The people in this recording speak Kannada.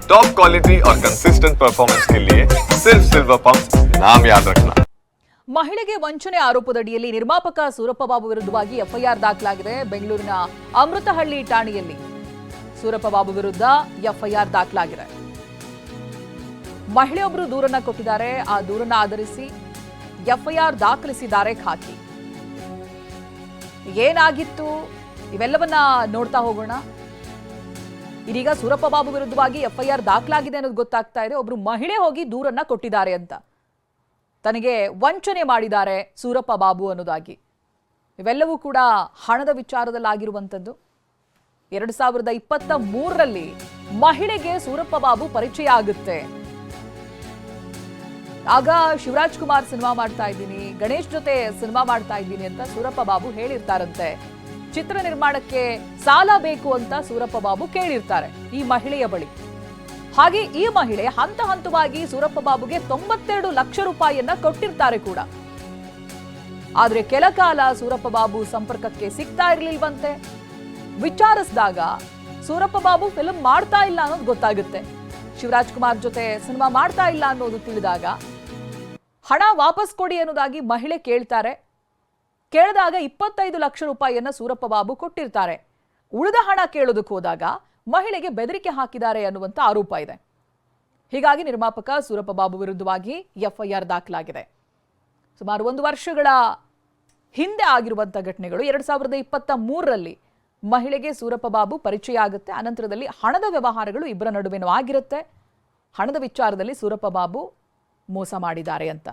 टॉप क्वालिटी और कंसिस्टेंट परफॉर्मेंस के लिए सिर्फ सिल्वर पंप नाम याद रखना। ಮಹಿಳೆಗೆ ವಂಚನೆ ಆರೋಪದಡಿಯಲ್ಲಿ ನಿರ್ಮಾಪಕ ಸೂರಪ್ಪ ಬಾಬು ವಿರುದ್ಧವಾಗಿ ಎಫ್ಐಆರ್ ದಾಖಲಾಗಿದೆ. ಬೆಂಗಳೂರಿನ ಅಮೃತಹಳ್ಳಿ ಠಾಣೆಯಲ್ಲಿ ಸೂರಪ್ಪ ಬಾಬು ವಿರುದ್ಧ ಎಫ್ಐಆರ್ ದಾಖಲಾಗಿದೆ. ಮಹಿಳೆಯೊಬ್ಬರು ದೂರನ್ನ ಕೊಟ್ಟಿದ್ದಾರೆ. ಆ ದೂರನ್ನ ಆಧರಿಸಿ ಎಫ್ಐಆರ್ ದಾಖಲಿಸಿದ್ದಾರೆ ಖಾಕಿ. ಏನಾಗಿತ್ತು ಇವೆಲ್ಲವನ್ನ ನೋಡ್ತಾ ಹೋಗೋಣ. ಇದೀಗ ಸೂರಪ್ಪ ಬಾಬು ವಿರುದ್ಧವಾಗಿ ಎಫ್ಐಆರ್ ದಾಖಲಾಗಿದೆ ಅನ್ನೋದು ಗೊತ್ತಾಗ್ತಾ ಇದೆ. ಒಬ್ರು ಮಹಿಳೆ ಹೋಗಿ ದೂರನ್ನ ಕೊಟ್ಟಿದ್ದಾರೆ ಅಂತ, ತನಗೆ ವಂಚನೆ ಮಾಡಿದ್ದಾರೆ ಸೂರಪ್ಪ ಬಾಬು ಅನ್ನೋದಾಗಿ. ಇವೆಲ್ಲವೂ ಕೂಡ ಹಣದ ವಿಚಾರದಲ್ಲಾಗಿರುವಂಥದ್ದು. 2023ರಲ್ಲಿ ಮಹಿಳೆಗೆ ಸೂರಪ್ಪ ಬಾಬು ಪರಿಚಯ ಆಗುತ್ತೆ. ಆಗ ಶಿವರಾಜ್ ಕುಮಾರ್ ಸಿನಿಮಾ ಮಾಡ್ತಾ ಇದ್ದೀನಿ, ಗಣೇಶ್ ಜೊತೆ ಸಿನಿಮಾ ಮಾಡ್ತಾ ಇದ್ದೀನಿ ಅಂತ ಸೂರಪ್ಪ ಬಾಬು ಹೇಳಿರ್ತಾರಂತೆ. ಚಿತ್ರ ನಿರ್ಮಾಣಕ್ಕೆ ಸಾಲ ಬೇಕು ಅಂತ ಸೂರಪ್ಪ ಬಾಬು ಕೇಳಿರ್ತಾರೆ ಈ ಮಹಿಳೆಯ ಬಳಿ. ಹಾಗೆ ಈ ಮಹಿಳೆ ಹಂತ ಹಂತವಾಗಿ ಸೂರಪ್ಪ ಬಾಬುಗೆ 92 ಲಕ್ಷ ರೂಪಾಯಿಯನ್ನ ಕೊಟ್ಟಿರ್ತಾರೆ ಕೂಡ. ಆದ್ರೆ ಕೆಲ ಕಾಲ ಸೂರಪ್ಪ ಬಾಬು ಸಂಪರ್ಕಕ್ಕೆ ಸಿಗ್ತಾ ಇರ್ಲಿಲ್ವಂತೆ. ವಿಚಾರಿಸಿದಾಗ ಸೂರಪ್ಪ ಬಾಬು ಫಿಲ್ಮ್ ಮಾಡ್ತಾ ಇಲ್ಲ ಅನ್ನೋದು ಗೊತ್ತಾಗುತ್ತೆ. ಶಿವರಾಜ್ ಕುಮಾರ್ ಜೊತೆ ಸಿನಿಮಾ ಮಾಡ್ತಾ ಇಲ್ಲ ಅನ್ನೋದು ತಿಳಿದಾಗ ಹಣ ವಾಪಸ್ ಕೊಡಿ ಅನ್ನೋದಾಗಿ ಮಹಿಳೆ ಕೇಳ್ತಾರೆ. ಕೇಳಿದಾಗ 25 ಲಕ್ಷ ರೂಪಾಯಿಯನ್ನ ಸೂರಪ್ಪ ಬಾಬು ಕೊಟ್ಟಿರ್ತಾರೆ. ಉಳಿದ ಹಣ ಕೇಳೋದಕ್ಕೆ ಹೋದಾಗ ಮಹಿಳೆಗೆ ಬೆದರಿಕೆ ಹಾಕಿದ್ದಾರೆ ಅನ್ನುವಂಥ ಆರೋಪ ಇದೆ. ಹೀಗಾಗಿ ನಿರ್ಮಾಪಕ ಸೂರಪ್ಪ ಬಾಬು ವಿರುದ್ಧವಾಗಿ ಎಫ್ಐಆರ್ ದಾಖಲಾಗಿದೆ. ಸುಮಾರು 1 ವರ್ಷಗಳ ಹಿಂದೆ ಆಗಿರುವಂಥ ಘಟನೆಗಳು. 2023ರಲ್ಲಿ ಮಹಿಳೆಗೆ ಸೂರಪ್ಪ ಬಾಬು ಪರಿಚಯ ಆಗುತ್ತೆ. ಅನಂತರದಲ್ಲಿ ಹಣದ ವ್ಯವಹಾರಗಳು ಇಬ್ಬರ ನಡುವೆನೂ ಆಗಿರುತ್ತೆ. ಹಣದ ವಿಚಾರದಲ್ಲಿ ಸೂರಪ್ಪ ಬಾಬು ಮೋಸ ಮಾಡಿದ್ದಾರೆ ಅಂತ.